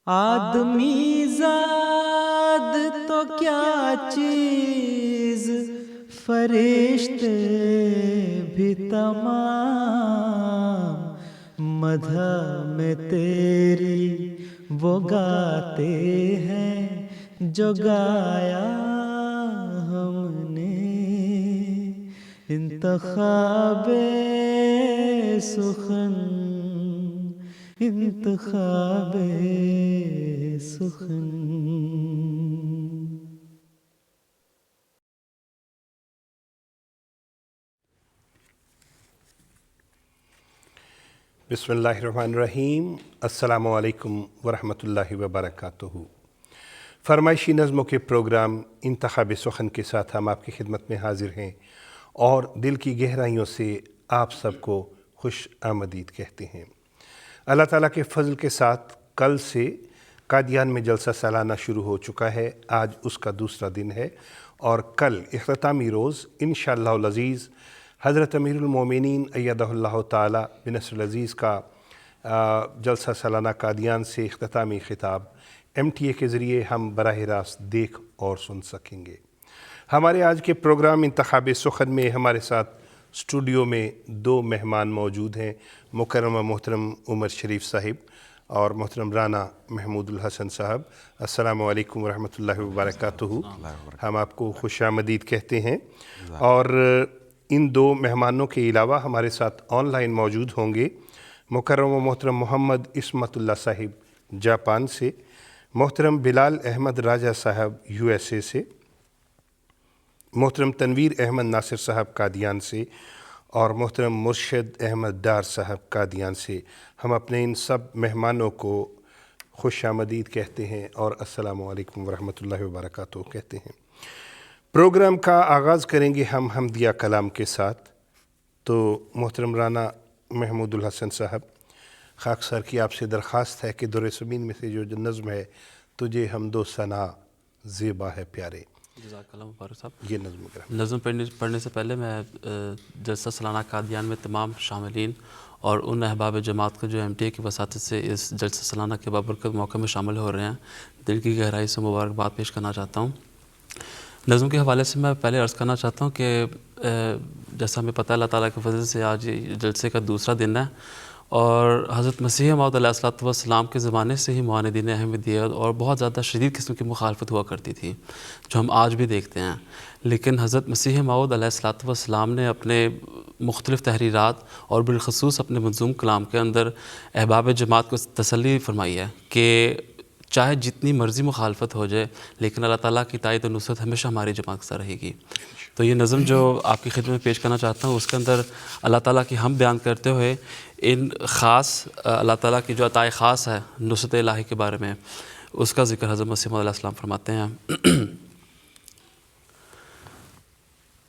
آدمی زاد تو کیا چیز، فرشتے بھی تمام، مدح میں تیری وہ گاتے ہیں جو گایا ہم نے، انتخاب سخن، انتخاب سخن۔ بسم اللہ الرحمن الرحیم۔ السلام علیکم ورحمۃ اللہ وبرکاتہ۔ فرمائشی نظموں کے پروگرام انتخاب سخن کے ساتھ ہم آپ کی خدمت میں حاضر ہیں اور دل کی گہرائیوں سے آپ سب کو خوش آمدید کہتے ہیں۔ اللہ تعالیٰ کے فضل کے ساتھ کل سے قادیان میں جلسہ سالانہ شروع ہو چکا ہے۔ آج اس کا دوسرا دن ہے اور کل اختتامی روز انشاءاللہ العزیز حضرت امیر المومنین ایدہ اللہ تعالیٰ بنصر العزیز کا جلسہ سالانہ قادیان سے اختتامی خطاب MTA کے ذریعے ہم براہ راست دیکھ اور سن سکیں گے۔ ہمارے آج کے پروگرام انتخاب سخن میں ہمارے ساتھ اسٹوڈیو میں دو مہمان موجود ہیں، مکرم و محترم عمر شریف صاحب اور محترم رانا محمود الحسن صاحب۔ السلام علیکم ورحمۃ اللہ وبرکاتہ۔ ہم آپ کو خوش آمدید کہتے ہیں۔ اور ان دو مہمانوں کے علاوہ ہمارے ساتھ آن لائن موجود ہوں گے مکرم و محترم محمد عصمت اللہ صاحب جاپان سے، محترم بلال احمد راجہ صاحب USA سے، محترم تنویر احمد ناصر صاحب قادیان سے اور محترم مرشد احمد ڈار صاحب قادیان سے۔ ہم اپنے ان سب مہمانوں کو خوش آمدید کہتے ہیں اور السلام علیکم ورحمۃ اللہ وبرکاتہ کہتے ہیں۔ پروگرام کا آغاز کریں گے ہم حمدیہ کلام کے ساتھ۔ تو محترم رانا محمود الحسن صاحب، خاک سر کی آپ سے درخواست ہے کہ در زمین میں سے جو نظم ہے تجھے حمد و ثنا زیبا ہے پیارے، جزاک اللہ مبارک صاحب۔ یہ نظم کریں۔ نظم پڑھنے سے پہلے میں جلسہ سالانہ قادیان میں تمام شاملین اور ان احباب جماعت کا جو MTA کی وساطت سے اس جلسہ سالانہ کے بابرکت موقع میں شامل ہو رہے ہیں، دل کی گہرائی سے مبارکباد پیش کرنا چاہتا ہوں۔ نظم کے حوالے سے میں پہلے عرض کرنا چاہتا ہوں کہ جیسا ہمیں پتہ ہے اللہ تعالیٰ کے فضل سے آج جلسے کا دوسرا دن ہے اور حضرت مسیح موعود علیہ الصلوۃ والسلام کے زمانے سے ہی معاندین احمدیت اور بہت زیادہ شدید قسم کی مخالفت ہوا کرتی تھی، جو ہم آج بھی دیکھتے ہیں۔ لیکن حضرت مسیح موعود علیہ الصلوۃ والسلام نے اپنے مختلف تحریرات اور بالخصوص اپنے منظوم کلام کے اندر احباب جماعت کو تسلی فرمائی ہے کہ چاہے جتنی مرضی مخالفت ہو جائے لیکن اللہ تعالیٰ کی تائید و نصرت ہمیشہ ہماری جماعت کے ساتھ رہے گی۔ تو یہ نظم جو آپ کی خدمت میں پیش کرنا چاہتا ہوں اس کے اندر اللہ تعالیٰ کی ہم بیان کرتے ہوئے ان خاص اللہ تعالیٰ کی جو عطائے خاص ہے نصرت الہی کے بارے میں اس کا ذکر حضرت مسیح موعود علیہ السلام فرماتے ہیں۔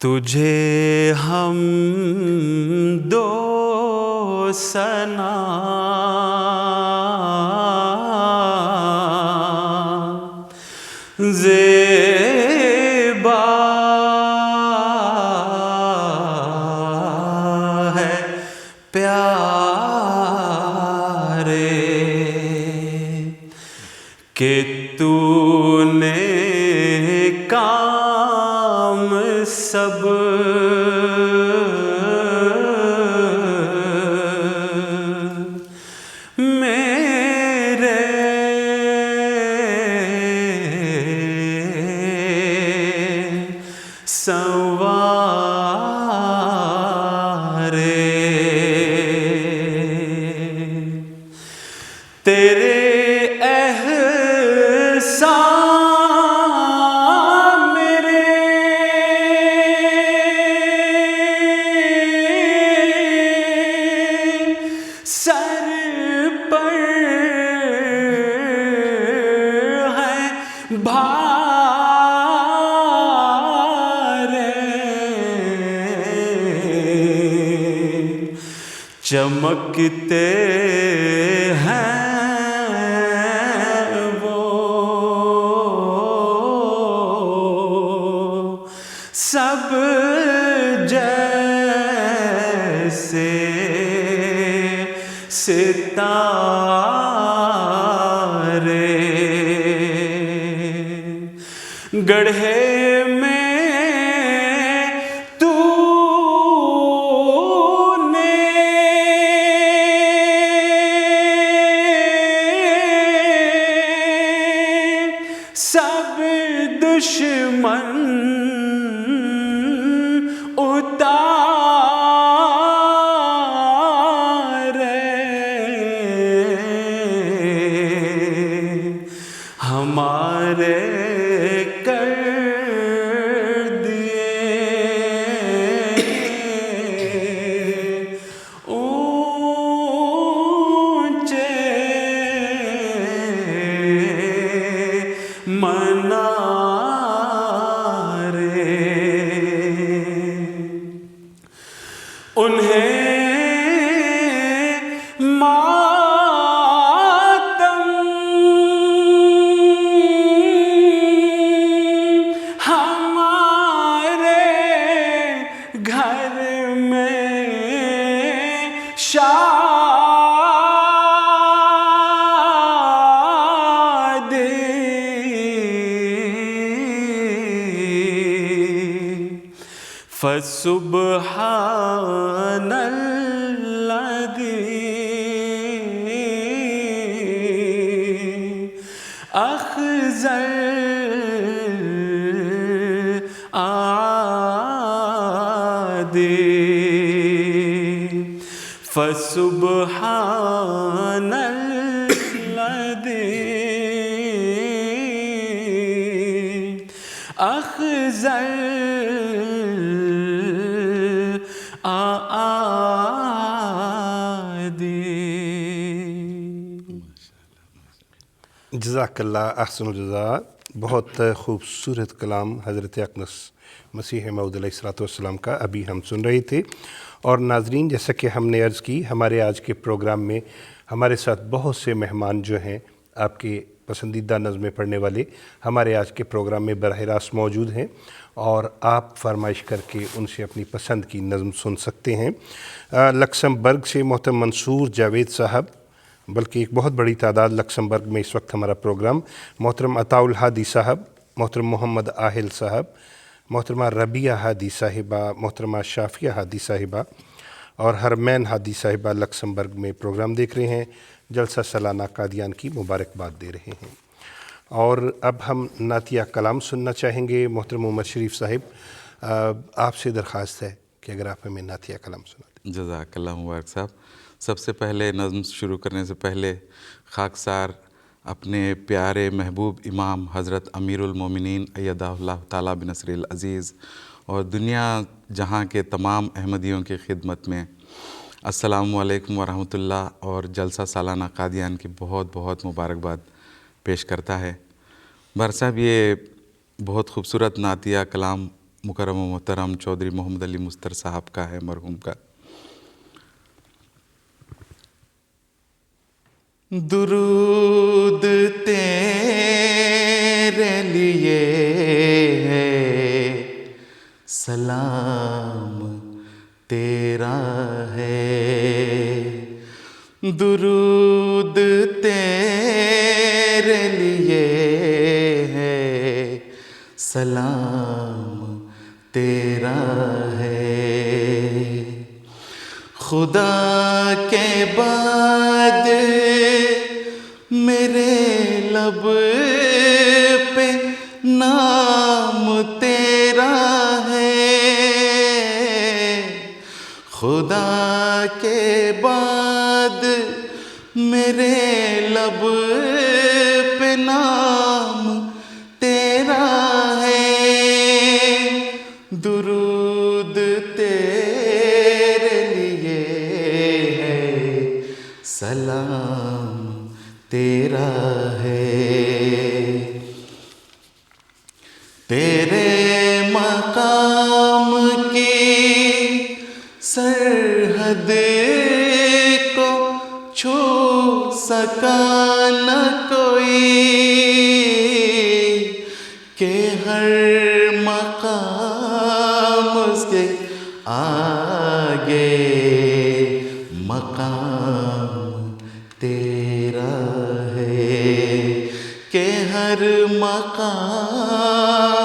تجھے حمد و ثنا زیبا ہے پیارے کہ تو نے کام سب چمکتے ہیں وہ سب جیسے ستارے گڑھے میں تو نے سب دشمن ہمارے کر دیے اونچے منارے انہیں فسبحان الذی اخذ الأعادی فسبحان الذی اخذ جزاک اللہ احسن الجزا. بہت خوبصورت کلام حضرت اقدس مسیح موعود علیہ الصلوۃ والسلام کا ابھی ہم سن رہے تھے. اور ناظرین، جیسا کہ ہم نے عرض کی، ہمارے آج کے پروگرام میں ہمارے ساتھ بہت سے مہمان جو ہیں آپ کے پسندیدہ نظمیں پڑھنے والے ہمارے آج کے پروگرام میں براہ راست موجود ہیں، اور آپ فرمائش کر کے ان سے اپنی پسند کی نظم سن سکتے ہیں. لکسمبرگ سے محترم منصور جاوید صاحب، بلکہ ایک بہت بڑی تعداد لکسمبرگ میں اس وقت ہمارا پروگرام، محترم عطاء الہادی صاحب، محترم محمد آہل صاحب، محترمہ ربیہ ہادی صاحبہ، محترمہ شافیہ ہادی صاحبہ اور ہرمین ہادی صاحبہ لکسمبرگ میں پروگرام دیکھ رہے ہیں، جلسہ سالانہ قادیان کی مبارکباد دے رہے ہیں. اور اب ہم نعتیہ کلام سننا چاہیں گے. محترم عمر شریف صاحب، آپ سے درخواست ہے کہ اگر آپ ہمیں نعتیہ کلام سنا دیں. جزاک اللہ مبارک صاحب. سب سے پہلے نظم شروع کرنے سے پہلے خاکسار اپنے پیارے محبوب امام حضرت امیر المومنین ایدہ اللہ تعالیٰ بنصر العزیز اور دنیا جہاں کے تمام احمدیوں کی خدمت میں السلام علیکم ورحمۃ اللہ اور جلسہ سالانہ قادیان کی بہت بہت مبارکباد پیش کرتا ہے. بھر صاحب، یہ بہت خوبصورت نعتیہ کلام مکرم و محترم چودھری محمد علی مستر صاحب کا ہے، مرحوم کا. درود تیرے لیے ہے، سلام تیرا ہے، درود تیرے لیے ہے، سلام تیرا ہے. خدا کے بعد میرے لب پہ نام تیرا ہے، خدا کے بعد میرے لب پہ نام تیرا ہے. درود تیرے لیے ہے، سلام تیرا ہے. تیرے مقام کی سرحد کو چھو سکا نہ کوئی، کہ ہر مقام اس کے آگے مقام تیرا ہے، کہ ہر مقام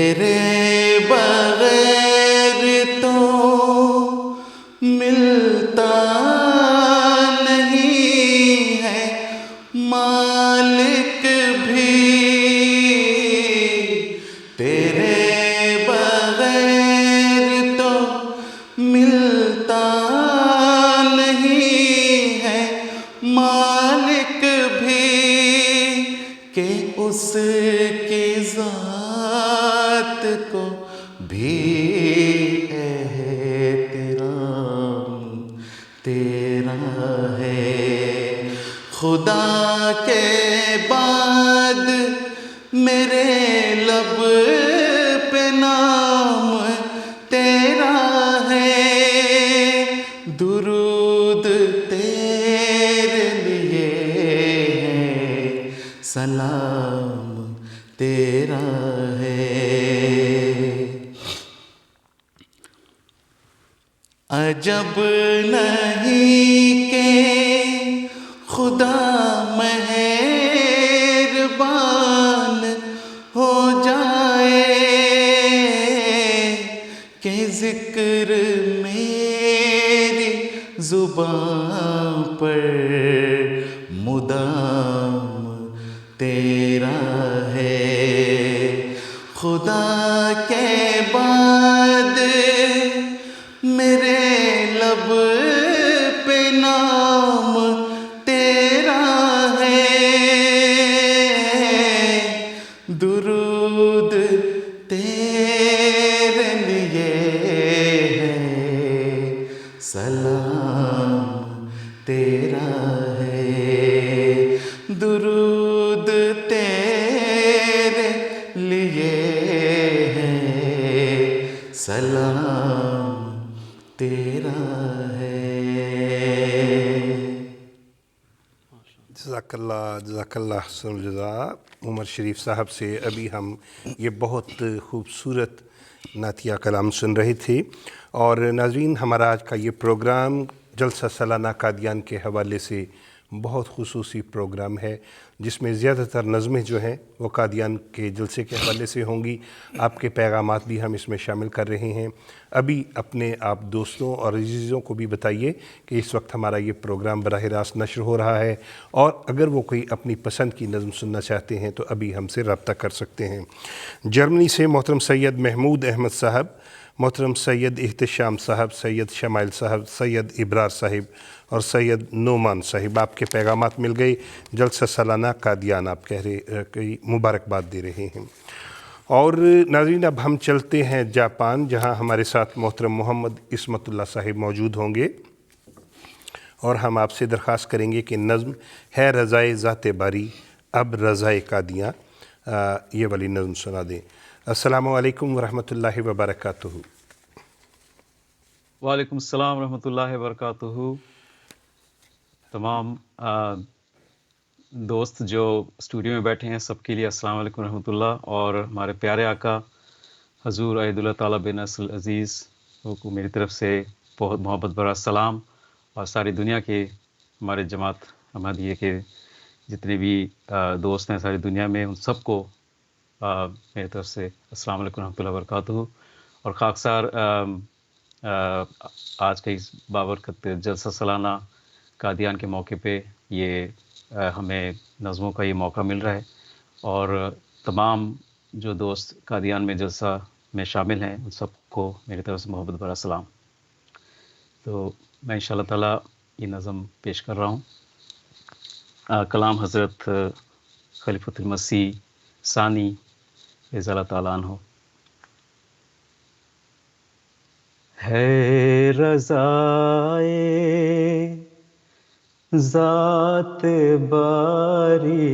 تیرے بغیر تو ملتا نہیں ہے مالک بھی، تیرے بغیر تو ملتا نہیں ہے مالک بھی، کہ اس کی ذات کو بھی احترام تیرا ہے۔ خدا کے بعد میرے لب پہ نام تیرا ہے، درود تیرے لیے ہے، سلام تیرا ہے۔ عجب نہیں کہ خدا مہربان ہو جائے، کہ ذکر میری زبان پر مدام تیرا ہے۔ خدا کے بعد میرے لب پہ نام تیرا ہے، درود تیرے لیے ہے، سلام تیرا ہے، درود تیرے لیے ہے، سلام تیرا ہے۔ جزاک اللہ حسن الجزا عمر شریف صاحب سے ابھی ہم یہ بہت خوبصورت نعتیہ کلام سن رہے تھے۔ اور ناظرین، ہمارا آج کا یہ پروگرام جلسہ سالانہ قادیان کے حوالے سے بہت خصوصی پروگرام ہے، جس میں زیادہ تر نظمیں جو ہیں وہ قادیان کے جلسے کے حوالے سے ہوں گی۔ آپ کے پیغامات بھی ہم اس میں شامل کر رہے ہیں۔ ابھی اپنے آپ دوستوں اور عزیزوں کو بھی بتائیے کہ اس وقت ہمارا یہ پروگرام براہ راست نشر ہو رہا ہے، اور اگر وہ کوئی اپنی پسند کی نظم سننا چاہتے ہیں تو ابھی ہم سے رابطہ کر سکتے ہیں۔ جرمنی سے محترم سید محمود احمد صاحب، محترم سید احتشام صاحب، سید شمائل صاحب، سید ابرار صاحب اور سید نعمان صاحب، آپ کے پیغامات مل گئے۔ جلسہ سالانہ قادیان آپ کہہ رہے کہ مبارکباد دے رہے ہیں۔ اور ناظرین، اب ہم چلتے ہیں جاپان، جہاں ہمارے ساتھ محترم محمد عصمت اللہ صاحب موجود ہوں گے، اور ہم آپ سے درخواست کریں گے کہ نظم ہے رضائے ذات باری اب رضائے قادیاں، یہ والی نظم سنا دیں۔ السلام علیکم ورحمۃ اللہ وبرکاتہ۔ وعلیکم السلام ورحمۃ اللہ وبرکاتہ۔ تمام دوست جو اسٹوڈیو میں بیٹھے ہیں، سب کے لیے السلام علیکم ورحمۃ اللہ، اور ہمارے پیارے آقا حضور عید اللہ تعالیٰ بن نصر العزیز کو میری طرف سے بہت محبت بھرا سلام، اور ساری دنیا کے ہمارے جماعت احمدیہ کے جتنے بھی دوست ہیں ساری دنیا میں، ان سب کو میری طرف سے السلام علیکم ورحمۃ اللہ وبرکاتہ۔ اور خاکسار آج کا اس بابرکت جلسہ سالانہ قادیان کے موقع پہ یہ ہمیں نظموں کا یہ موقع مل رہا ہے، اور تمام جو دوست قادیان میں جلسہ میں شامل ہیں ان سب کو میری طرف سے محبت بھرا سلام۔ تو میں انشاءاللہ تعالیٰ یہ نظم پیش کر رہا ہوں۔ کلام حضرت خلیفۃ المسیح ثانی رضی اللہ تعالیٰ عنہ۔ ہے رضائے ذات باری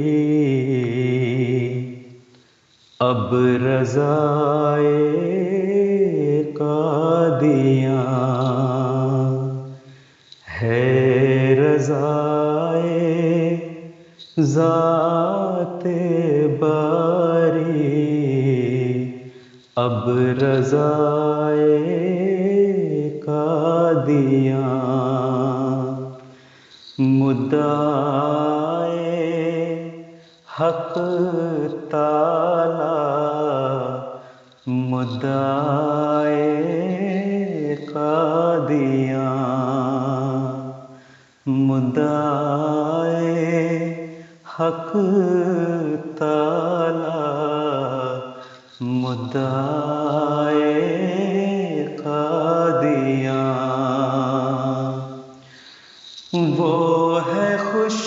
اب رضائے قادیاں، ہے رضائے ذات باری اب رضائے قادیاں، مدعائے حق تعالی مدعائے قادیان، مدعائے حق تعالی، مدعائے قادیان، وہ ہے خوش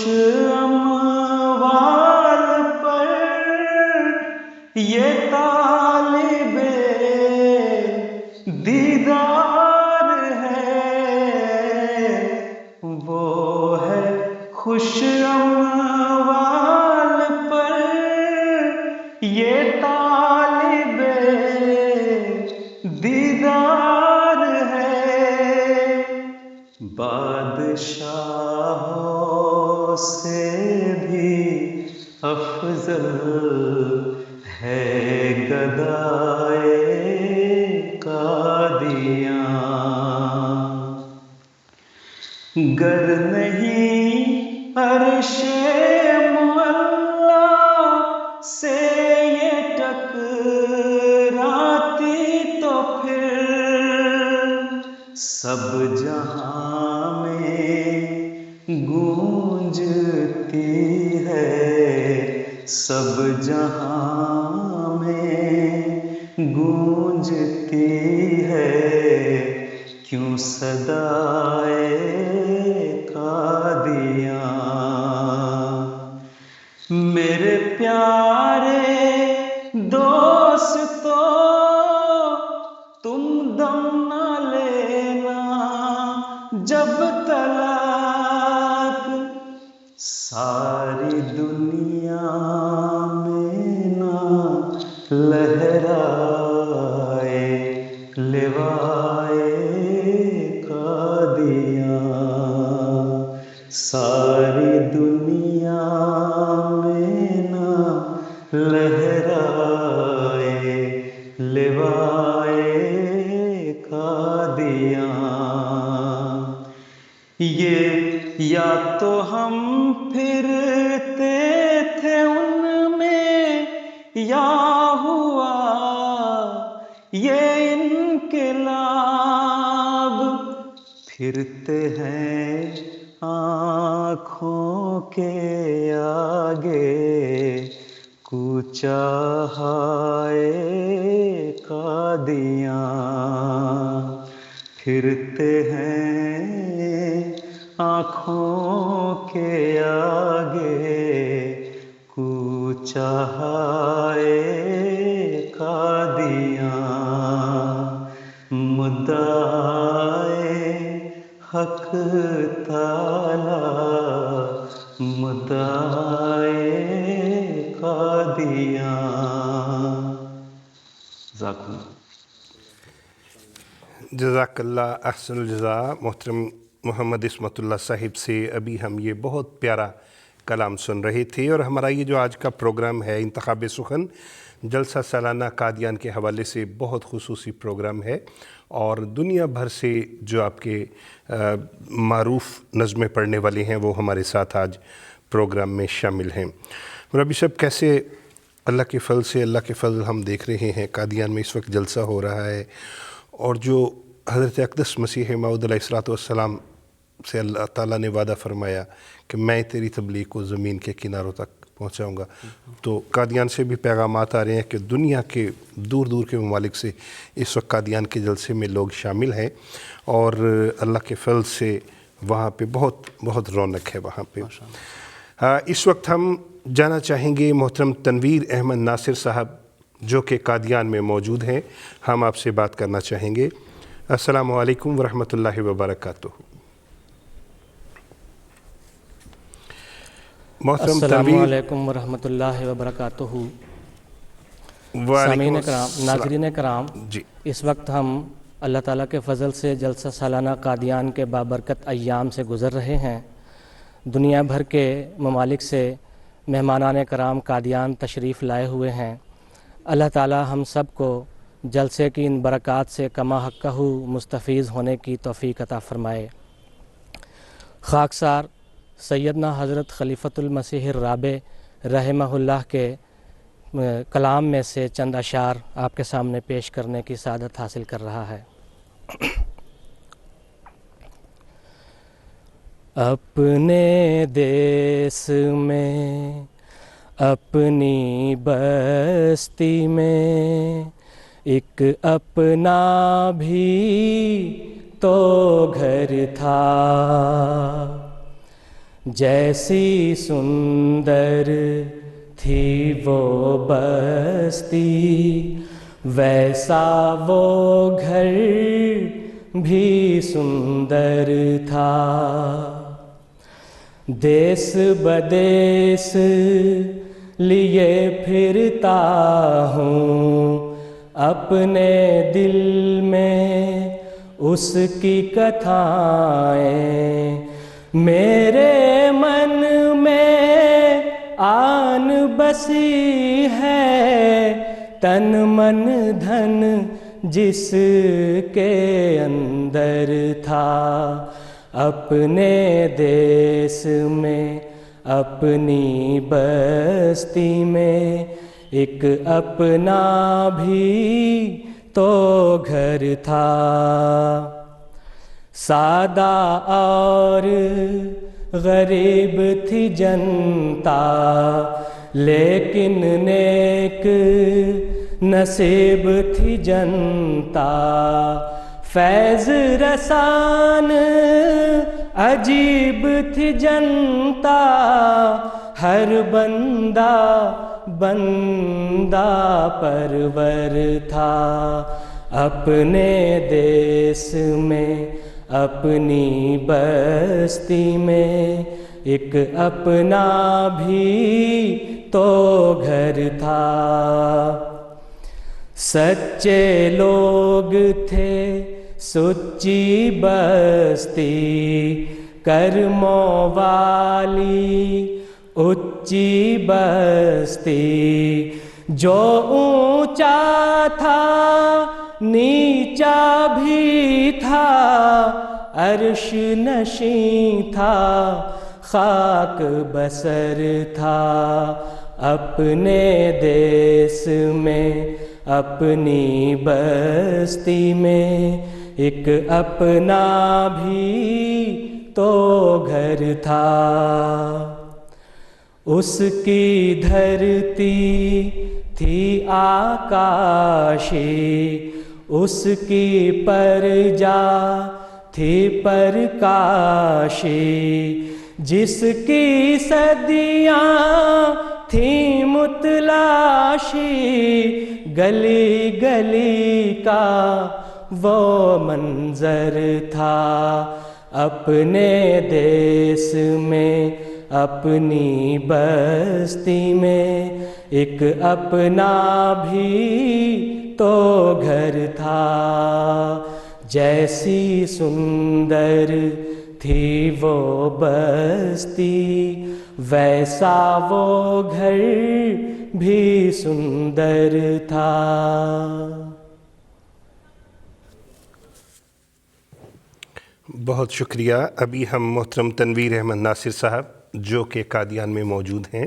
اموال پر یہ طالب دیدار ہے، وہ ہے خوش اموال پر یہ طالب دیدار ہے، بادشاہوں سے بھی افضل ہے گدائے قادیان، گر نہیں عرش معلا سے یہ ٹکراتی تو پھر سب جہاں میں گونجتی ہے، سب جہاں میں گونجتی ہے، کیوں صدائے قادیان، میرے پیارے دوستو تم دم نہ لینا جب تلک ساری دنیا میں نہ لہرائے لوائے قادیان، ساری دنیا میں نہ لہرائے لوائے قادیان، یہ یا تو ہم پھرتے تھے ان میں یا ہوا یہ انقلاب، پھرتے ہیں آنکھوں کے آگے کوچہ ہائے قادیان، پھرتے ہیں آنکھوں کے آگے کوچہ ہائے قادیان، مدعائے حق تعالی، مدعائے قادیان۔ جزاک اللہ۔ جزاک اللہ احسن الجزا۔ محترم محمد عصمت اللہ صاحب سے ابھی ہم یہ بہت پیارا کلام سن رہے تھے، اور ہمارا یہ جو آج کا پروگرام ہے انتخاب سخن جلسہ سالانہ قادیان کے حوالے سے بہت خصوصی پروگرام ہے، اور دنیا بھر سے جو آپ کے معروف نظمیں پڑھنے والے ہیں وہ ہمارے ساتھ آج پروگرام میں شامل ہیں۔ مربی صاحب، کیسے اللہ کے فضل سے، اللہ کے فضل ہم دیکھ رہے ہیں قادیان میں اس وقت جلسہ ہو رہا ہے، اور جو حضرت اقدس مسیح موعود علیہ السلام سے اللہ تعالیٰ نے وعدہ فرمایا کہ میں تیری تبلیغ کو زمین کے کناروں تک پہنچاؤں گا، تو قادیان سے بھی پیغامات آ رہے ہیں کہ دنیا کے دور دور کے ممالک سے اس وقت قادیان کے جلسے میں لوگ شامل ہیں، اور اللہ کے فضل سے وہاں پہ بہت بہت رونق ہے وہاں پہ۔ اس وقت ہم جانا چاہیں گے محترم تنویر احمد ناصر صاحب جو کہ قادیان میں موجود ہیں، ہم آپ سے بات کرنا چاہیں گے۔ السلام علیکم ورحمۃ اللہ وبرکاتہ۔ السلام علیکم ورحمۃ اللہ وبرکاتہ۔ سامعین کرام، ناظرین کرام، اس وقت ہم اللہ تعالیٰ کے فضل سے جلسہ سالانہ قادیان کے بابرکت ایام سے گزر رہے ہیں۔ دنیا بھر کے ممالک سے مہمانان کرام قادیان تشریف لائے ہوئے ہیں۔ اللہ تعالیٰ ہم سب کو جلسے کی ان برکات سے کما حقہ مستفیض ہونے کی توفیق عطا فرمائے۔ خاکسار سیدنا حضرت خلیفۃ المسیح الرابع رحمہ اللہ کے کلام میں سے چند اشعار آپ کے سامنے پیش کرنے کی سعادت حاصل کر رہا ہے۔ اپنے دیس میں اپنی بستی میں ایک اپنا بھی تو گھر تھا، جیسی سندر تھی وہ بستی ویسا وہ گھر بھی سندر تھا۔ دیس بدیس لیے پھرتا ہوں، اپنے دل میں اس کی کتھائیں، میرے من میں آن بسی ہے، تن من دھن جس کے اندر تھا۔ اپنے دیس میں اپنی بستی میں ایک اپنا بھی تو گھر تھا، سادہ اور غریب تھی جنتا، لیکن نیک نصیب تھی جنتا، فیض رسان عجیب تھی جنتا، ہر بندہ بندہ پرور تھا۔ اپنے دیس میں اپنی بستی میں ایک اپنا بھی تو گھر تھا، سچے لوگ تھے سچی بستی، کرموں والی اچی بستی، جو اونچا تھا نیچا بھی تھا، عرش نشیں تھا خاک بسر تھا۔ اپنے دیس میں اپنی بستی میں ایک اپنا بھی تو گھر تھا، اس کی دھرتی تھی آکاشی، اس کی پرجا تھی پرکاشی، جس کی صدیاں تھیں متلاشی، گلی گلی کا وہ منظر تھا۔ اپنے دیس میں اپنی بستی میں ایک اپنا بھی تو گھر تھا، جیسی سندر تھی وہ بستی ویسا وہ گھر بھی سندر تھا۔ بہت شکریہ۔ ابھی ہم محترم تنویر احمد ناصر صاحب جو کہ قادیان میں موجود ہیں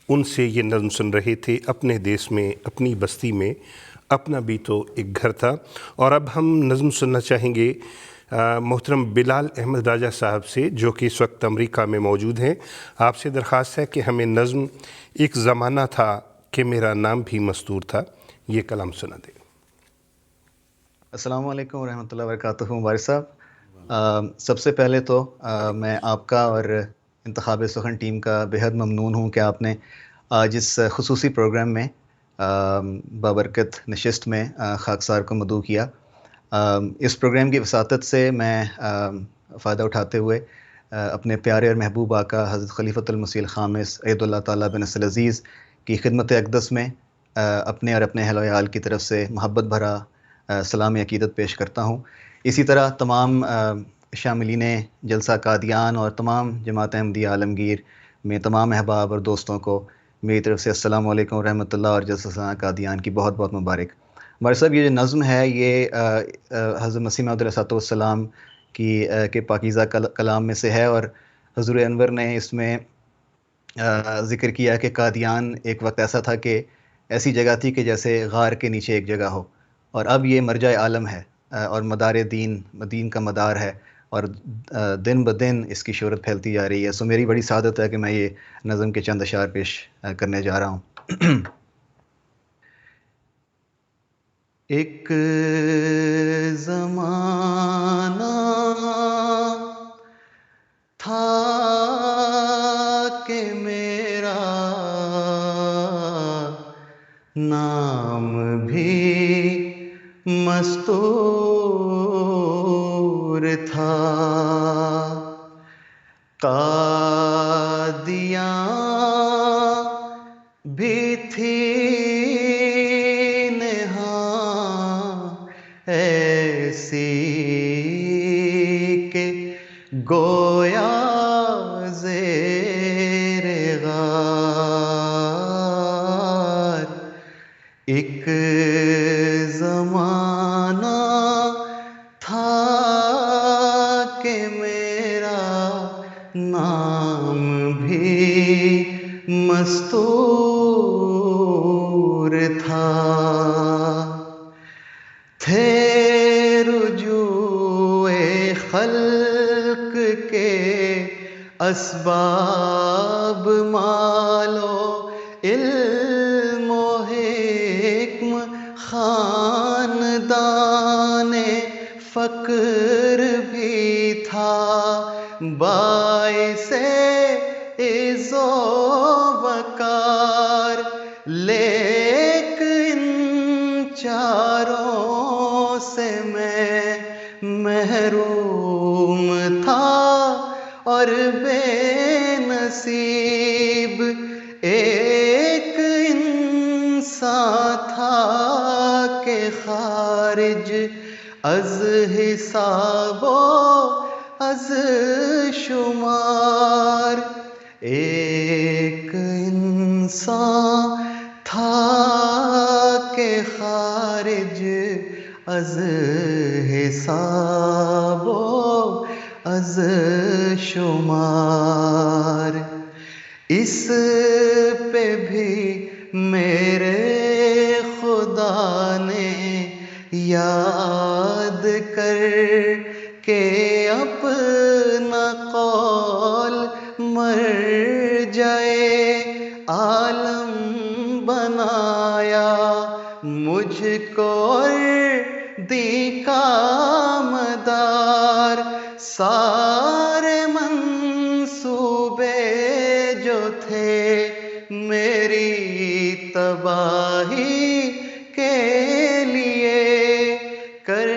ان سے یہ نظم سن رہے تھے، اپنے دیس میں اپنی بستی میں اپنا بھی تو ایک گھر تھا۔ اور اب ہم نظم سننا چاہیں گے محترم بلال احمد راجہ صاحب سے جو کہ اس وقت امریکہ میں موجود ہیں۔ آپ سے درخواست ہے کہ ہمیں نظم ایک زمانہ تھا کہ میرا نام بھی مستور تھا یہ کلام سنا دیں۔ السلام علیکم ورحمۃ اللہ وبرکاتہ۔ وارث صاحب، سب سے پہلے تو میں آپ کا اور انتخاب سخن ٹیم کا بےحد ممنون ہوں کہ آپ نے آج اس خصوصی پروگرام میں بابرکت نشست میں خاکسار کو مدعو کیا۔ اس پروگرام کی وساطت سے میں فائدہ اٹھاتے ہوئے اپنے پیارے اور محبوب آقا حضرت خلیفۃ المسیح الخامس اید اللہ تعالیٰ بن نصر العزیز کی خدمت اقدس میں اپنے اور اپنے اہل و عیال کی طرف سے محبت بھرا سلام عقیدت پیش کرتا ہوں۔ اسی طرح تمام شاملین جلسہ قادیان اور تمام جماعت احمدیہ عالمگیر میں تمام احباب اور دوستوں کو میری طرف سے السلام علیکم ورحمۃ اللہ اور جلسہ سالانہ قادیان کی بہت بہت مبارک۔ ہمارے صاحب یہ جو نظم ہے یہ حضرت مسیح موعود علیہ السلام کے پاکیزہ کلام میں سے ہے، اور حضور انور نے اس میں ذکر کیا کہ قادیان ایک وقت ایسا تھا کہ ایسی جگہ تھی کہ جیسے غار کے نیچے ایک جگہ ہو، اور اب یہ مرجع عالم ہے اور مدار دین کا مدار ہے، اور دن بدن اس کی شہرت پھیلتی جا رہی ہے. سو میری بڑی سعادت ہے کہ میں یہ نظم کے چند اشعار پیش کرنے جا رہا ہوں. ایک زمانہ تھا کہ میرا نام بھی مستور تھا، قادیاں بھی تھی ایسی کہ گویا زیر غار. ایک زمانہ تھا کہ میرا نام بھی مستور تھا، تھے رجوع خلق کے اسباب مال و علم و حکم، خاندان فقر بھی تھا باعث عز و وقار. لیکن چاروں سے میں محروم تھا اور بے نصیب. ایک انسان تھا کہ خارج از حساب و از شمار. ایک انسان تھا کہ خارج از حساب و از شمار. اس پہ بھی میرے خدا نے یاد کر کے اپنا قول مرجع عالم بنایا. مجھ کو دی کا مدار، سارے منصوبے جو تھے میری تباہی کے لیے، کر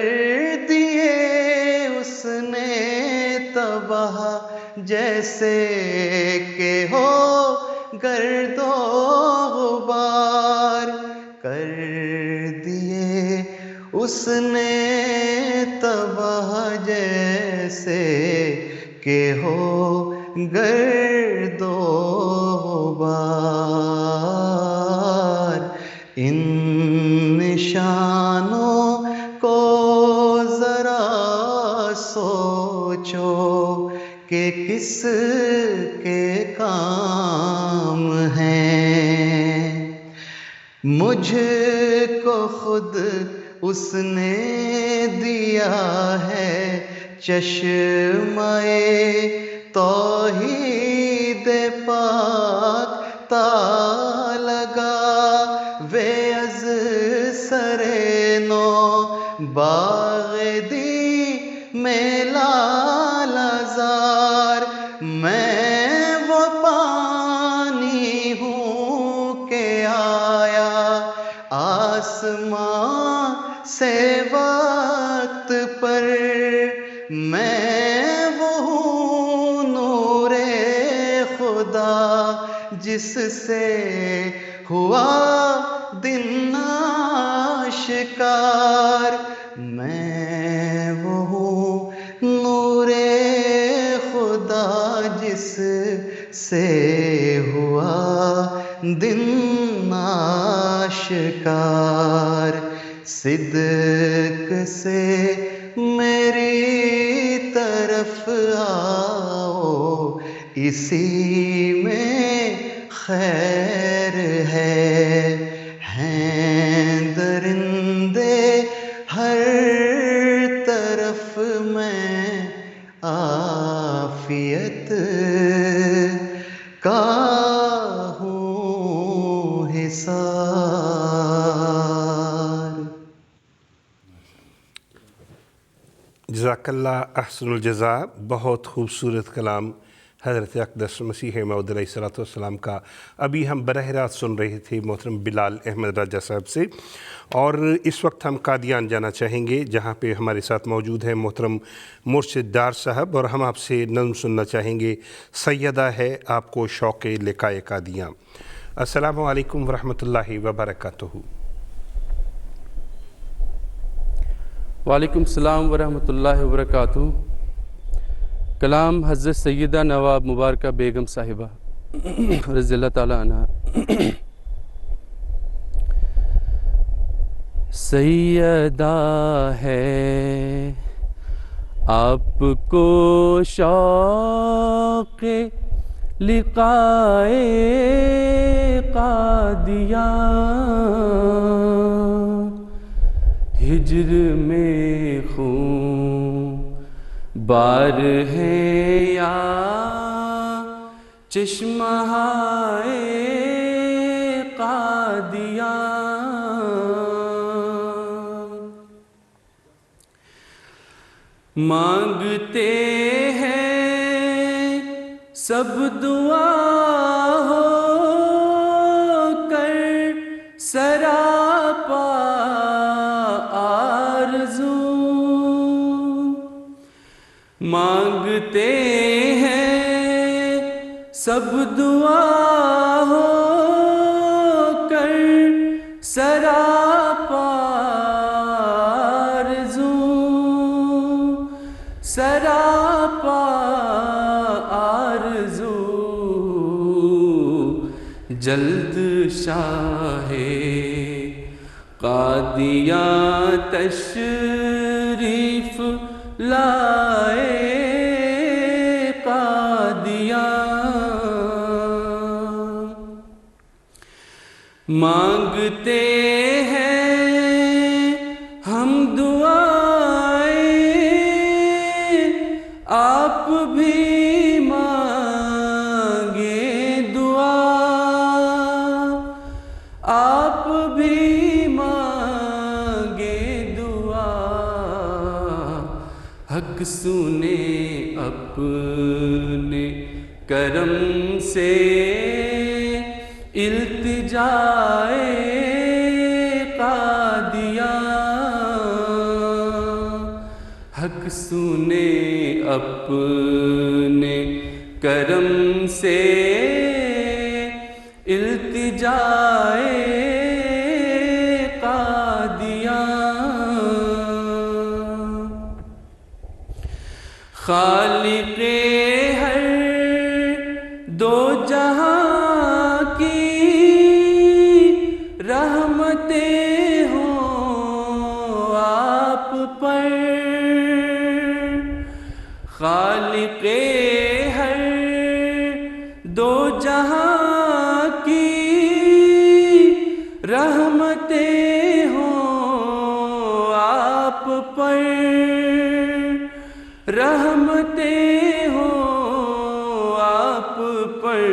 دیے اس نے تباہ جیسے کہ ہو گرد و غبار. کر دیے اس نے تباہ جیسے کہ ہو گرد و غبار. ان نشانوں کو ذرا سوچو کہ کس کے کام ہیں. مجھ کو خود اس نے دیا ہے چشمہ توحید پاک تا لگا وے از سر نو باغ دی میں لال زار. میں وہ پانی ہوں کہ آیا آسمان سے وقت پر، میں وہ ہوں نور خدا جس سے ہوا دن آشکار. میں وہ ہوں نور خدا جس سے ہوا دن آشکار. صدق سے میری طرف آؤ، اسی میں خیر ہر طرف میں عافیت کا ہوں حصار. جزاک اللہ احسن الجزا. بہت خوبصورت کلام حضرت اقدس مسیح موعود علیہ الصلوۃ والسلام کا ابھی ہم براہ راست سن رہے تھے محترم بلال احمد راجہ صاحب سے. اور اس وقت ہم قادیان جانا چاہیں گے جہاں پہ ہمارے ساتھ موجود ہیں محترم مرشد ڈار صاحب، اور ہم آپ سے نظم سننا چاہیں گے سیدہ ہے آپ کو شوق لقائے قادیاں. السلام علیکم ورحمۃ اللہ وبرکاتہ. وعلیکم السلام ورحمۃ اللہ وبرکاتہ. کلام حضرت سیدہ نواب مبارکہ بیگم صاحبہ رضی اللہ تعالیٰ عنہ. سیدہ ہے آپ کو شوق لقائے قادیاں، ہجر میں خون بار ہے یا چشمہائے قادیاں. مانگتے ہیں سب دعا ہو کر سراپا آرزو، مانگتے ہیں سب دعا ہو کر سراپا آرزو، سراپا آرزو. جلد شاہ قادیاں تشریف لائے قادیاں. مانگتے ہیں ہم دعائیں، آپ بھی مانگیں دعا، آپ بھی مانگیں دعا. حق سنے اپنے کرم سے التجائے قادیاں، حق سنے اپنے کرم سے التجائے قادیاں. خالق ہر دو جہاں کی رحمتیں ہوں آپ پر، خالق ہر دو جہاں کی رحمتیں ہوں آپ پر، رحمتیں ہوں آپ پر.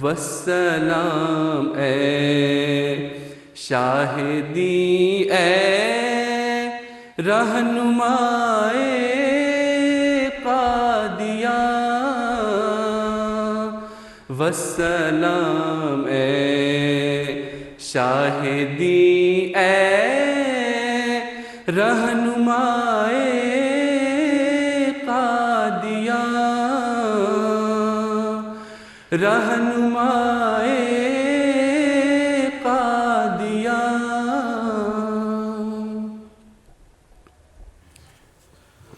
والسلام اے شاہدی اے رہنمائے قادیاں، والسلام اے شاہدی اے رہنمائے قادیاں، رہنمائے قادیاں.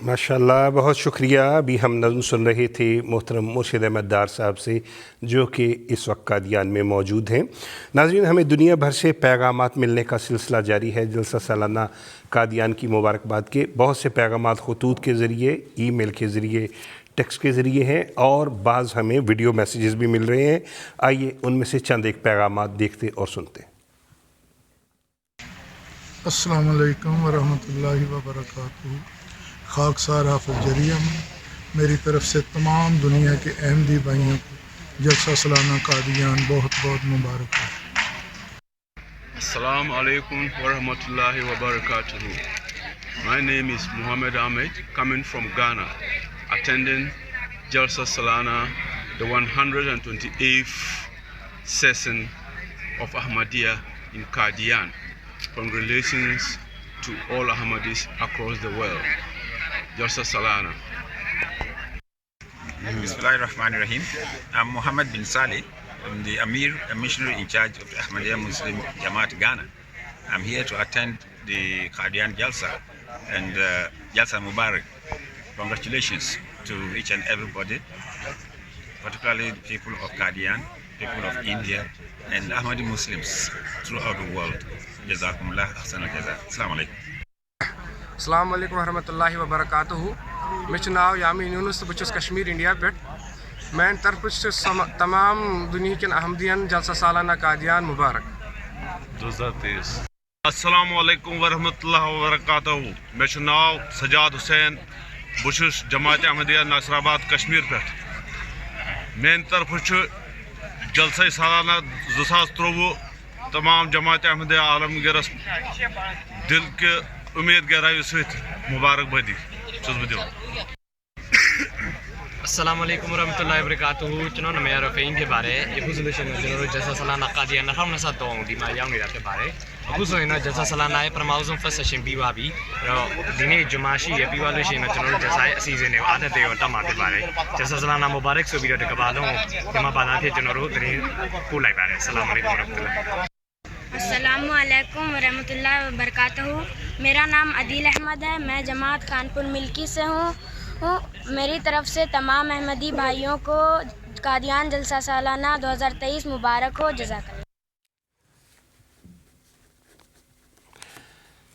ماشاءاللہ، بہت شکریہ. ابھی ہم نظم سن رہے تھے محترم مرشد احمد ڈار صاحب سے جو کہ اس وقت قادیان میں موجود ہیں. ناظرین، ہمیں دنیا بھر سے پیغامات ملنے کا سلسلہ جاری ہے. جلسہ سالانہ قادیان کی مبارکباد کے بہت سے پیغامات خطوط کے ذریعے، ای میل کے ذریعے، ٹیکسٹ کے ذریعے ہیں، اور بعض ہمیں ویڈیو میسیجز بھی مل رہے ہیں. آئیے ان میں سے چند ایک پیغامات دیکھتے اور سنتے ہیں. السلام علیکم ورحمۃ اللہ وبرکاتہ. خاکسار حافظ جریہ میں میری طرف سے تمام دنیا کے احمدی بھائیوں کو جلسہ سالانہ قادیان بہت بہت مبارک ہو. السلام علیکم ورحمۃ اللہ وبرکاتہ. My name is Muhammad Ahmed, coming from Ghana, attending Jalsa Salana, the 128th session of Ahmadiyya in Qadian. Congratulations to all Ahmadis across the world. Jalsa Salana. Bismillahirrahmanirrahim. I'm Muhammad bin Saleh. I'm the Amir, a missionary in charge of the Ahmadiyya Muslim Jamaat Ghana. I'm here to attend the Qadian Jalsa and Jalsa Mubarak. Congratulations to each and everybody, particularly the people of Qadian, people of India, and Ahmadi Muslims throughout the world. Jazakumullah ahsanal jaza. Assalamu alaikum. السلام علیکم ورحمۃ اللہ وبرکاتہ. مےٚ چھُ ناو یامین یوٗنس تہٕ بہٕ چھُس Kashmir India پٮ۪ٹھ. میانہِ طرفہٕ چھِ تمام دُنہیٖکٮ۪ن احمدین جلسہ سالانہ قادیان مبارک. السلام علیکم ورحمۃ اللہ وبرکاتہ. مےٚ چھُ ناو سجاد حسین. بہٕ چھُس جماعت احمدیہ ناصر آباد کشمیٖر پٮ۪ٹھ. میانہِ طرفہٕ چھُ جلسہ سالانہ 2023 تمام جماعت احمدیہ عالمگیرس دل کے امید گہرائی سۭتۍ مبارک بادی چھُس بہٕ دِوان. السلام علیکم ورحمۃ اللہ وبرکاتہ. Chino namaya rafein ke bare. Resolution general jalsa salana qadian na hamna sa dong di ma yaw ni ra ke bare. Aku so ina jalsa salana ai pramawzum first session bi wa bi. Ro dine jumashi ye bi wa lo shin na chino jalsa season ne adat de ta ma te bare. Jalsa salana mubarak so bi ro de ka ba lo tema ba na the chino ro dine ko lai bare. Assalamu alaikum warahmatullah. السلام علیکم ورحمۃ اللہ وبرکاتہ. میرا نام عدیل احمد ہے. میں جماعت کانپور ملکی سے ہوں. میری طرف سے تمام احمدی بھائیوں کو قادیان جلسہ سالانہ 2023 مبارک ہو. جزاک اللہ.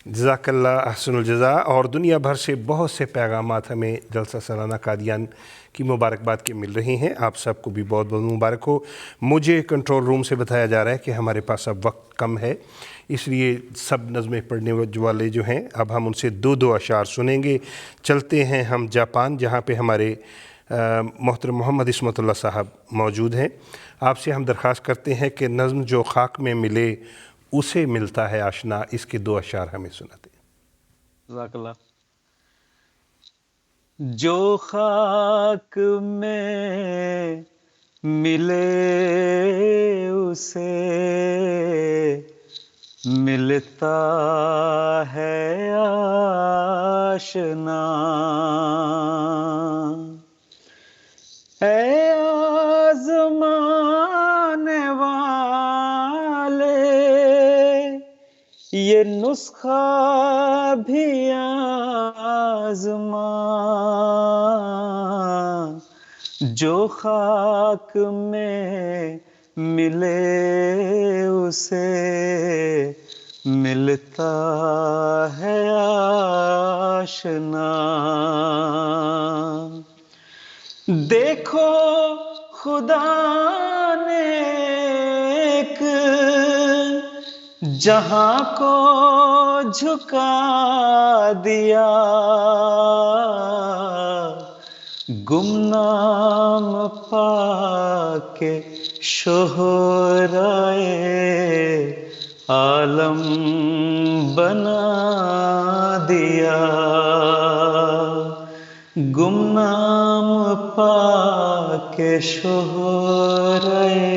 جزاک اللہ احسن الجزا. اور دنیا بھر سے بہت سے پیغامات ہمیں جلسہ سالانہ قادیان کی مبارکباد کے مل رہی ہیں. آپ سب کو بھی بہت بہت مبارک ہو. مجھے کنٹرول روم سے بتایا جا رہا ہے کہ ہمارے پاس اب وقت کم ہے، اس لیے سب نظمیں پڑھنے والے جو ہیں اب ہم ان سے دو اشعار سنیں گے. چلتے ہیں ہم جاپان، جہاں پہ ہمارے محترم محمد عصمت اللہ صاحب موجود ہیں. آپ سے ہم درخواست کرتے ہیں کہ نظم جو خاک میں ملے اسے ملتا ہے آشنا، اس کے 2 اشعار ہمیں سناتے ہیں. جزاک اللہ. جو خاک میں ملے اسے ملتا ہے آشنا. اے آزمانے والے یہ نسخہ بھی آزما. جو خاک میں ملے اسے ملتا ہے آشنا. دیکھو خدا نے ایک جہاں کو جھکا دیا. گمنام پا کے شہرائے عالم بنا دیا. گمنام پا کے شہرائے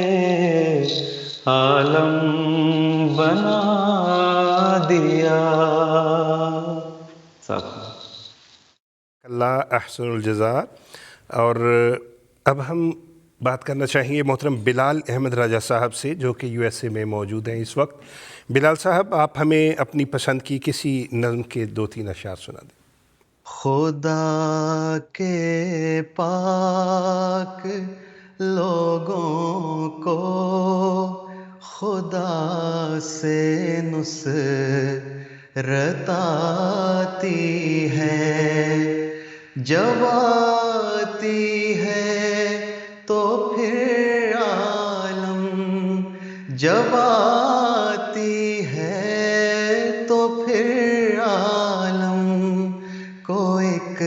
عالم بنا دیا. اللہ احسن الجزا. اور اب ہم بات کرنا چاہیے محترم بلال احمد راجہ صاحب سے، جو کہ یو ایس اے میں موجود ہیں اس وقت. بلال صاحب، آپ ہمیں اپنی پسند کی کسی نظم کے 2-3 اشعار سنا دیں. خدا کے پاک لوگوں کو خدا سے نصرت آتی ہے. جب آتی ہے تو پھر عالم، جب آتی ہے تو پھر پھر عالم کو ایک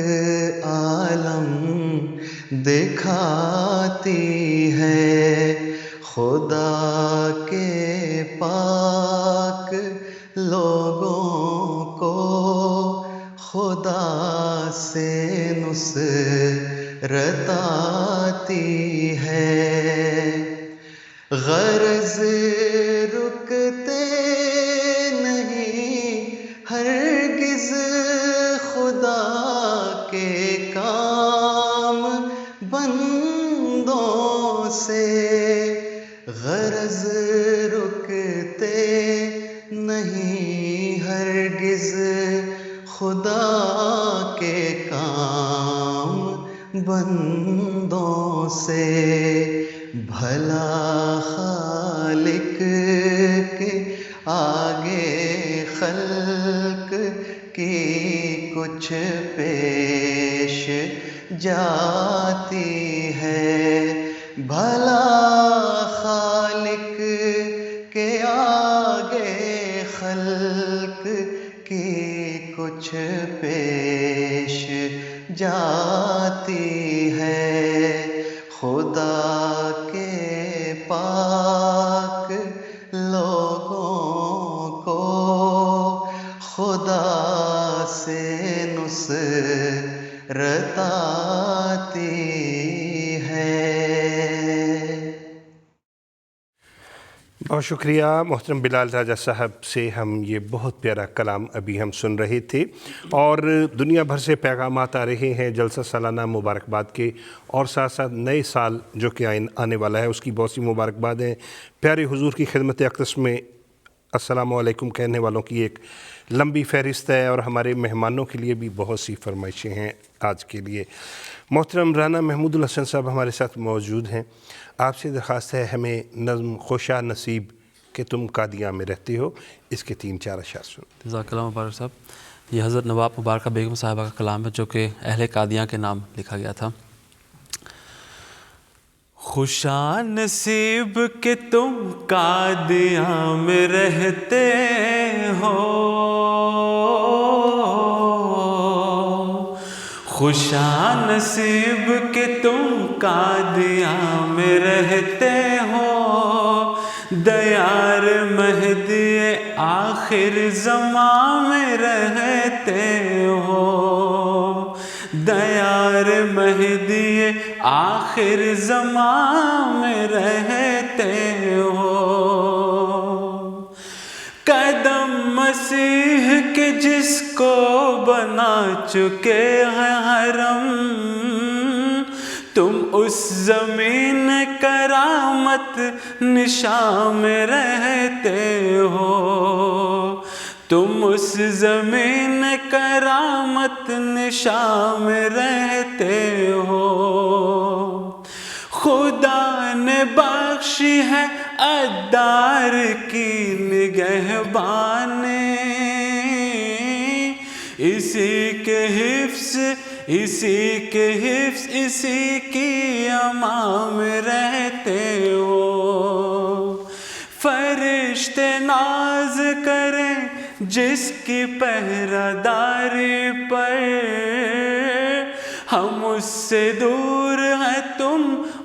عالم دکھاتی ہے، خدا کے پاک لوگوں کو خدا سے نصرت آتی ہے، غرض رکتے نہیں ہرگز خدا کے کام بندوں سے، غرض رکتے نہیں ہرگز خدا کے کام بندوں سے، بھلا خالق کے آگے خلق کی کچھ پیش جاتی ہے، بھلا خالق کے آگے خلق کی کچھ پیش جاتی ہے، خدا کے پاک لوگوں کو خدا سے نصرت آتی ہے۔ بہت شکریہ محترم بلال راجہ صاحب سے، ہم یہ بہت پیارا کلام ابھی ہم سن رہے تھے، اور دنیا بھر سے پیغامات آ رہے ہیں جلسہ سالانہ مبارکباد کے، اور ساتھ ساتھ نئے سال جو کہ آنے والا ہے اس کی بہت سی مبارکباد ہیں۔ پیارے حضور کی خدمت اقدس میں السلام علیکم کہنے والوں کی ایک لمبی فہرست ہے، اور ہمارے مہمانوں کے لیے بھی بہت سی فرمائشیں ہیں آج کے لیے۔ محترم رانا محمود الحسن صاحب ہمارے ساتھ موجود ہیں، آپ سے درخواست ہے ہمیں نظم خوشا نصیب کہ تم قادیاں میں رہتے ہو، اس کے 3-4 اشعار سن۔ جزاک اللہ مبارک صاحب۔ یہ حضرت نواب مبارکہ بیگم صاحبہ کا کلام ہے جو کہ اہل قادیاں کے نام لکھا گیا تھا۔ خوشا نصیب کہ تم قادیاں میں رہتے ہو، خوشا نصیب کہ تم قادیاں میں رہتے ہو، دیار مہدی آخر زمان میں رہتے ہو، دیار مہدی آخر زمان میں رہتے ہو، قدم مسیح کے جس کو بنا چکے ہیں حرم، تم اس زمین کرامت نشان میں رہتے ہو، تم اس زمین کرامت نشان میں رہتے ہو، خدا نے بخشی ہے عدار کی نگہبانی، اسی کے حفظ اسی کے حفظ اسی کی امان میں رہتے ہو، فرشتے ناز کریں جس کی پہرہ داری پر، ہم اس سے دور ہیں تم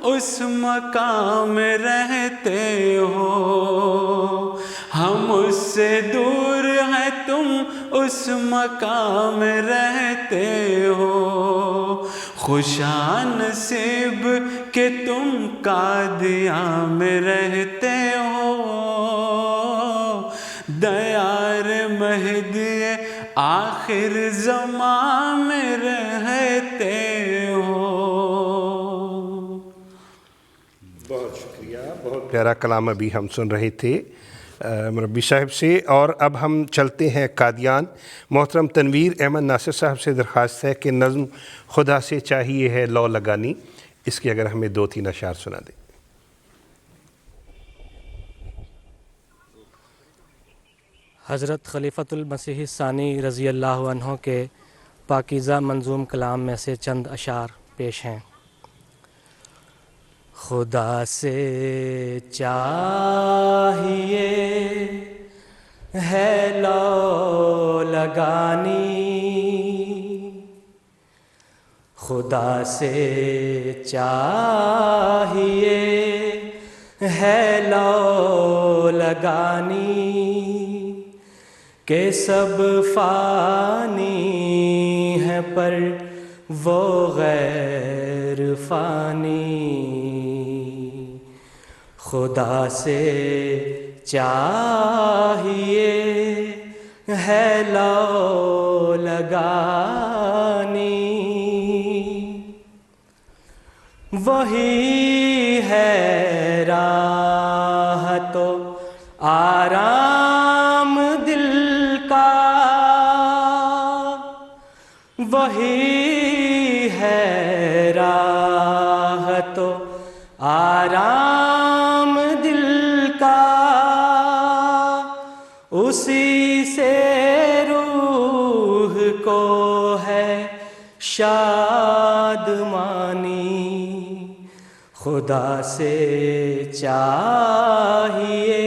اس مقام میں رہتے ہو، ہم اس سے دور ہیں تم اس مقام میں رہتے ہو، خوشا نصیب کہ تم قادیاں میں رہتے ہو، دیار مہدی آخر زمان میں رہتے ہو۔ بہت شکریہ، بہت پیارا کلام ابھی ہم سن رہے تھے مربی صاحب سے، اور اب ہم چلتے ہیں قادیان۔ محترم تنویر احمد ناصر صاحب سے درخواست ہے کہ نظم خدا سے چاہیے ہے لو لگانی، اس کی اگر ہمیں 2-3 اشعار سنا دیں۔ حضرت خلیفۃ المسیح ثانی رضی اللہ عنہ کے پاکیزہ منظوم کلام میں سے چند اشعار پیش ہیں۔ خدا سے چاہیے ہے لو لگانی خدا سے چاہیے ہے لو لگانی کہ سب فانی ہے پر وہ غیر فانی خدا سے چاہیے ہے لو لگانی وہی ہے راہ تو آرام دل کا وہی ہے راہ تو آرام دل کا اسی سے روح کو ہے شادمانی خدا سے چاہیے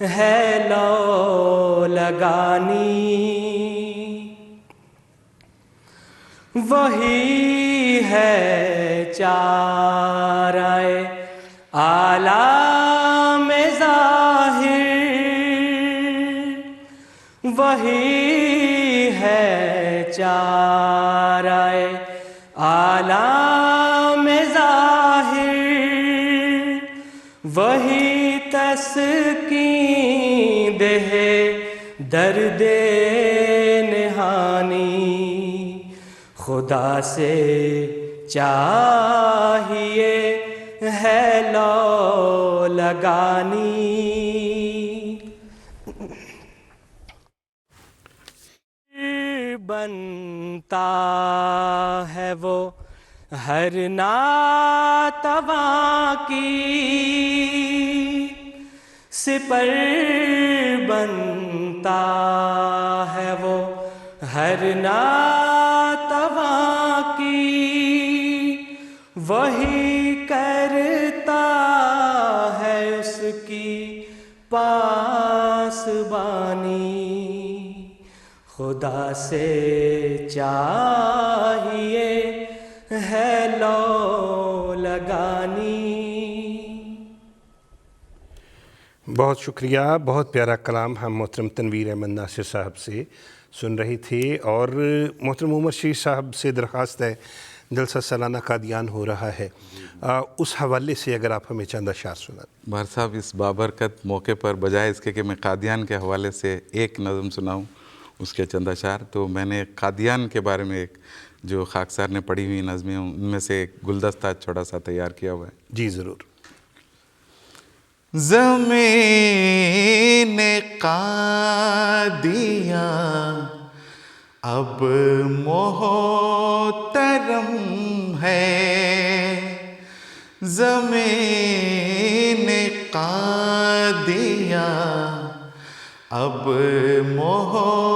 ہے لو لگانی وہی ہے چارہ عالم ظاہر وہی ہے چارہ عالم ظاہر وہی تسکین دہ درد نہانی خدا سے چاہیے ہے لو لگانی بنتا ہے وہ ہر ناتواں کی سپر بنتا ہے وہ ہر ناتواں کی وہی کرتا ہے اس کی پاسبانی خدا سے چاہیے ہے لو لگانی بہت شکریہ بہت پیارا کلام ہم محترم تنویر احمد ناصر صاحب سے سن رہی تھی اور محترم عمر شریف صاحب سے درخواست ہے جلسہ سالانہ قادیان ہو رہا ہے اس حوالے سے اگر آپ ہمیں چند اشعار سنائیں بہر صاحب اس بابرکت موقع پر بجائے اس کے کہ میں قادیان کے حوالے سے ایک نظم سناؤں اس کے چند اشعار تو میں نے قادیان کے بارے میں ایک جو خاکسار نے پڑھی ہوئی نظمیں ان میں سے ایک گلدستہ چھوٹا سا تیار کیا ہوا ہے جی ضرور زمین قادیان اب محترم ہے زمین قادیان اب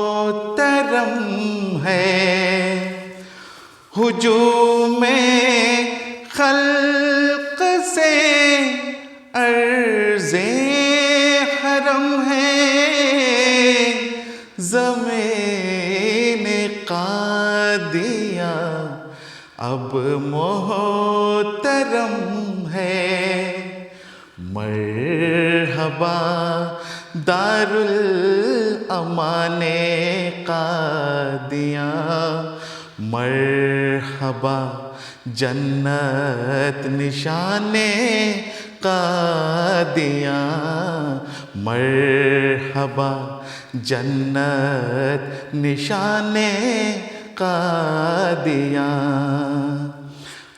محترم ہے ہجوم خلق سے عرض حرم ہے زمین قادیان اب محترم ہے مرحبا دار الامان قادیان مرحبا جنت نشان قادیان مرحبا جنت نشان قادیان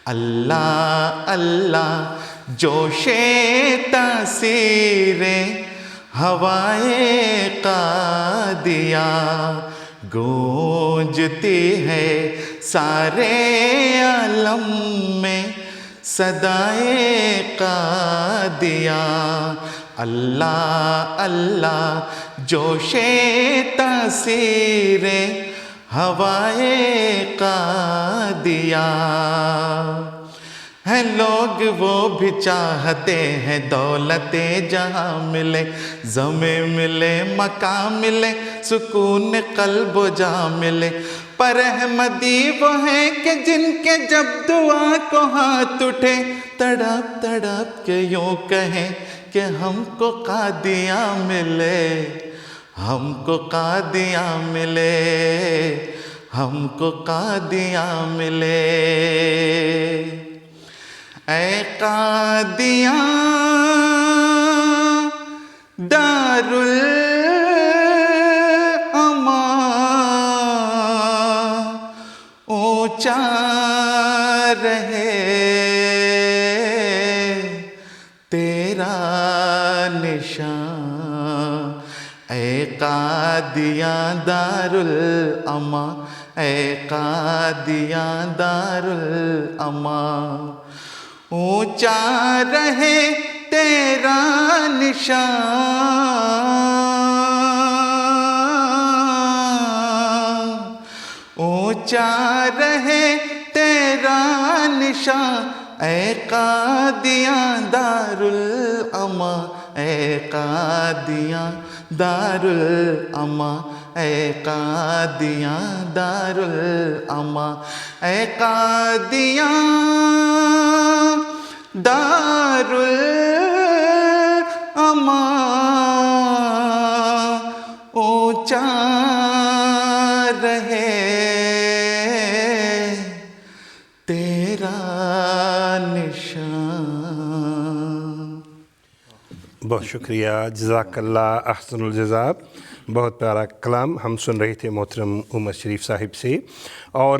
اللہ اللہ جوش تاثیر ہوائے قادیان گونجتی ہے سارے عالم میں صدائے قادیان اللہ اللہ جوش تاثیر ہوائے قادیان ہیں لوگ وہ بھی چاہتے ہیں دولت جہاں ملے، زمیں ملے، مکان ملے، سکون قلب و جاں ملے، پر احمدی وہ ہیں کہ جن کے جب دعا کو ہاتھ اٹھے تڑپ تڑپ کے یوں کہیں کہ ہم کو قادیاں ملے، ہم کو قادیاں ملے، ہم کو قادیاں ملے۔ اے قادیاں دار الامان، اونچا رہے تیرا نشان، اے قادیاں دار الامان، اے قادیاں دار الامان، اونچا رہے تیرا نشان، اونچا رہے تیرا نشان، اے قادیاں دار الامان، اے قادیاں دار الامان، اے قادیاں دار الامان، اے قادیاں دار الامان، اونچا رہے تیرا نشان۔ بہت شکریہ، جزاک اللہ احسن الجزا۔ بہت پیارا کلام ہم سن رہے تھے محترم عمر شریف صاحب سے، اور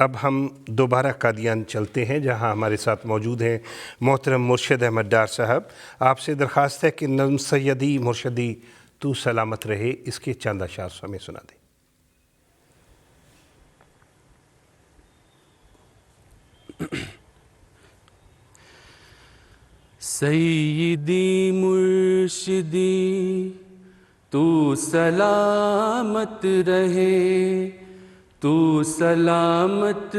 اب ہم دوبارہ قادیان چلتے ہیں جہاں ہمارے ساتھ موجود ہیں محترم مرشد احمد ڈار صاحب۔ آپ سے درخواست ہے کہ نظم سیدی مرشدی تو سلامت رہے اس کے چند اشعار ہمیں سنا دیں۔ سیدی مرشدی تو سلامت رہے، تو سلامت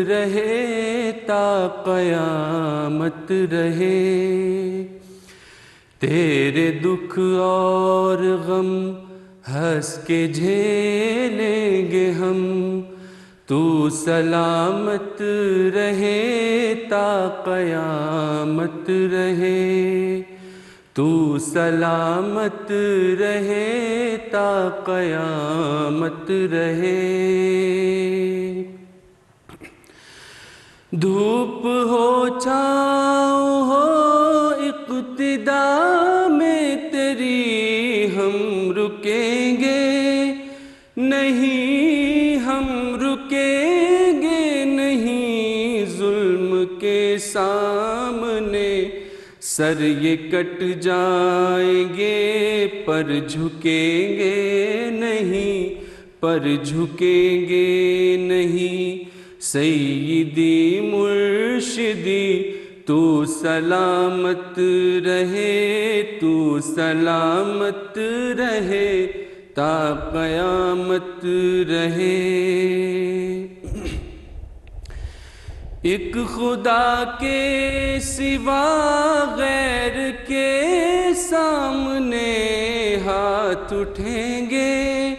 رہے تا قیامت رہے، تیرے دکھ اور غم ہنس کے جھیلیں گے ہم، تو سلامت رہے تا قیامت رہے، تو سلامت رہے تا قیامت رہے۔ دھوپ ہو چھاؤں ہو اقتدا میں تیری ہم رکیں گے نہیں، ہم رکیں گے نہیں، ظلم کے سامنے سر یہ کٹ جائیں گے پر جھکیں گے نہیں، پر جھکیں گے نہیں۔ سیدی مرشدی تو سلامت رہے، تو سلامت رہے تا قیامت رہے۔ ایک خدا کے سوا غیر کے سامنے ہاتھ اٹھیں گے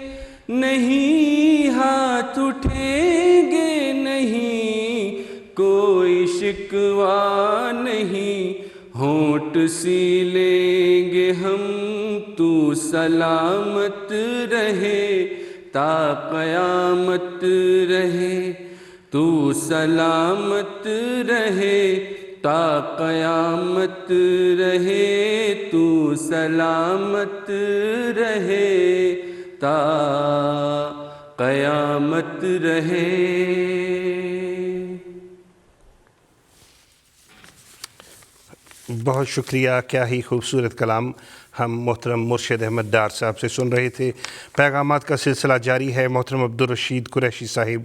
نہیں، ہاتھ اٹھیں گے نہیں، کوئی شکوہ نہیں، ہونٹ سی لیں گے ہم، تو سلامت رہے تا قیامت رہے، تو سلامت رہے تا قیامت رہے، تو سلامت رہے تا قیامت رہے۔ بہت شکریہ، کیا ہی خوبصورت کلام ہم محترم مرشد احمد ڈار صاحب سے سن رہے تھے۔ پیغامات کا سلسلہ جاری ہے۔ محترم عبدالرشید قریشی صاحب،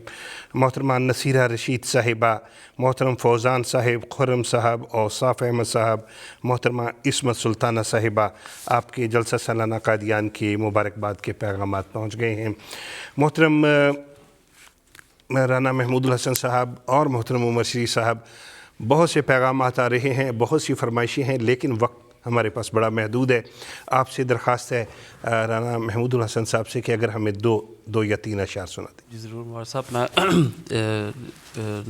محترمہ نصیرہ رشید صاحبہ، محترم فوزان صاحب، خرم صاحب، اوصاف احمد صاحب، محترمہ عصمت سلطانہ صاحبہ، آپ کے جلسہ سالانہ قادیان کے مبارکباد کے پیغامات پہنچ گئے ہیں۔ محترم رانا محمود الحسن صاحب اور محترم عمر شریف صاحب بہت سے پیغامات آ رہے ہیں, بہت سی فرمائشیں ہیں, لیکن وقت ہمارے پاس بڑا محدود ہے. آپ سے درخواست ہے رانا محمود الحسن صاحب سے کہ اگر ہمیں دو یا تین اشعار سنا دیں. جی ضرور مولانا صاحب. میں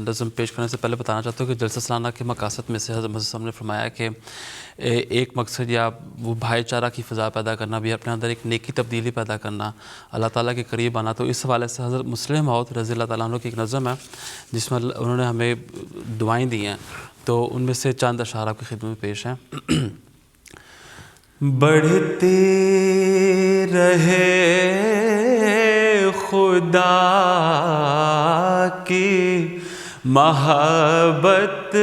نظم پیش کرنے سے پہلے بتانا چاہتا ہوں کہ جلسہ سالانہ کے مقاصد میں سے حضرت مسیح صاحب نے فرمایا کہ ایک مقصد یا وہ بھائی چارہ کی فضا پیدا کرنا بھی, اپنے اندر ایک نیکی تبدیلی پیدا کرنا, اللہ تعالیٰ کے قریب آنا. تو اس حوالے سے حضرت مسلم موعود رضی اللہ تعالیٰ عنہ کی ایک نظم ہے جس میں انہوں نے ہمیں دعائیں دی ہیں, تو ان میں سے چند اشعار آپ کی خدمت میں پیش ہیں. بڑھتے رہے خدا کی محبت,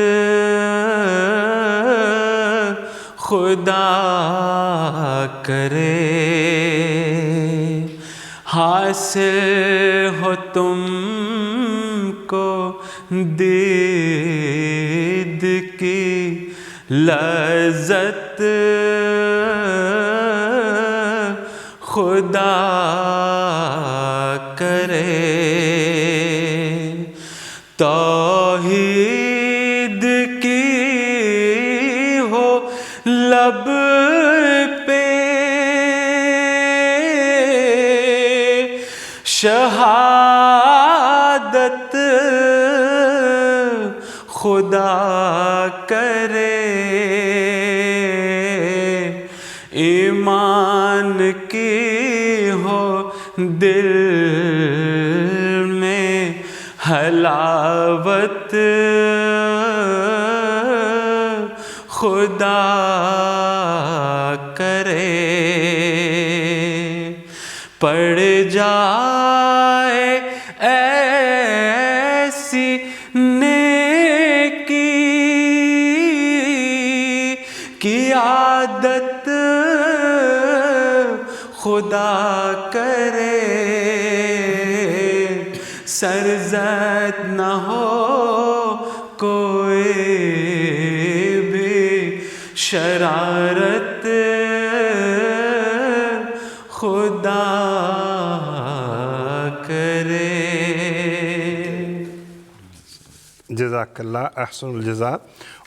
خدا کرے حاصل ہو تم کو دید کی لذت, خدا کرے توحید کی ہو لب پہ شہادت, خدا کرے ایمان کی ہو دل میں حلاوت, خدا کرے پڑ جائے ایسی نیکی کی عادت, خدا کرے سرزد نہ ہو کوئی بھی شرارت, خدا کرے. جزاک اللہ, احسن الجزا.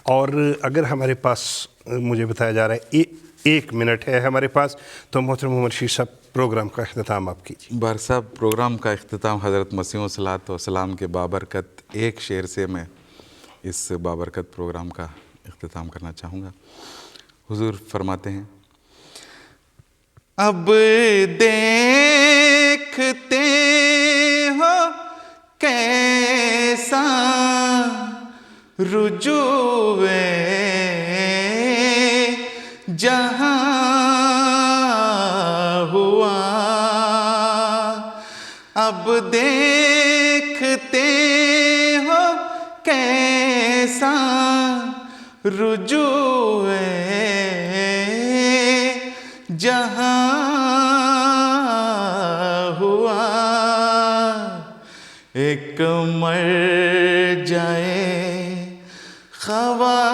اور اگر ہمارے پاس مجھے بتایا جا رہا ہے 1 منٹ ہے ہمارے پاس, تو محترم عمر شیر صاحب پروگرام کا اختتام آپ کیجیے. بار صاحب پروگرام کا اختتام حضرت مسیح صلاۃ والسلام کے بابرکت ایک شعر سے میں اس بابرکت پروگرام کا اختتام کرنا چاہوں گا. حضور فرماتے ہیں, اب دیکھتے ہو کیسا رجوع جہاں ہوا, اب دیکھتے ہو کیسا رجوع جہاں ہوا, ایک مر جائے خواص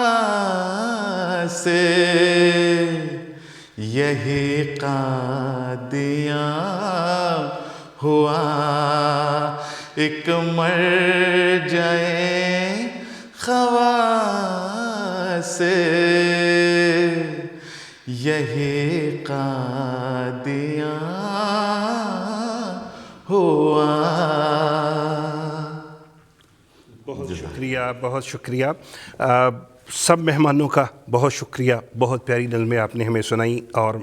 یہی قادیاں ہوا, ایک مر جائے خواص یہی قادیاں ہوا. بہت شکریہ, بہت شکریہ. سب مہمانوں کا بہت شکریہ, بہت پیاری نظمیں آپ نے ہمیں سنائی, اور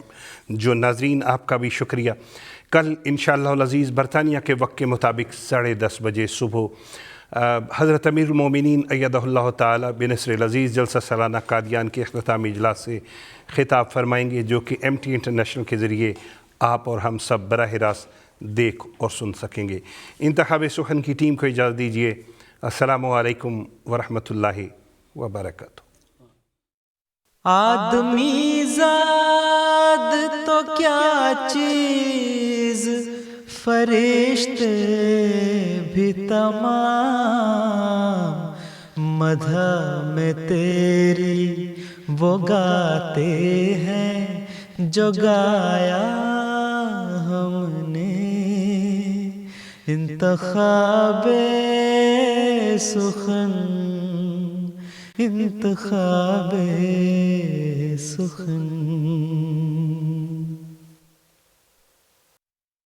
جو ناظرین آپ کا بھی شکریہ. کل انشاءاللہ العزیز برطانیہ کے وقت کے مطابق 10:30 بجے صبح حضرت امیر المومنین ایدہ اللہ تعالی بنصر العزیز جلسہ سالانہ قادیان کے اختتامی اجلاس سے خطاب فرمائیں گے, جو کہ MT انٹرنیشنل کے ذریعے آپ اور ہم سب براہ راست دیکھ اور سن سکیں گے. انتخاب سخن کی ٹیم کو اجازت دیجیے. السلام علیکم ورحمۃ اللہ وبرکاتہ. آدمی زاد تو کیا چیز, فرشتے بھی تمام مدح میں تیری وہ گاتے ہیں جو گایا ہم نے. انتخاب سخن انتخاب سخن.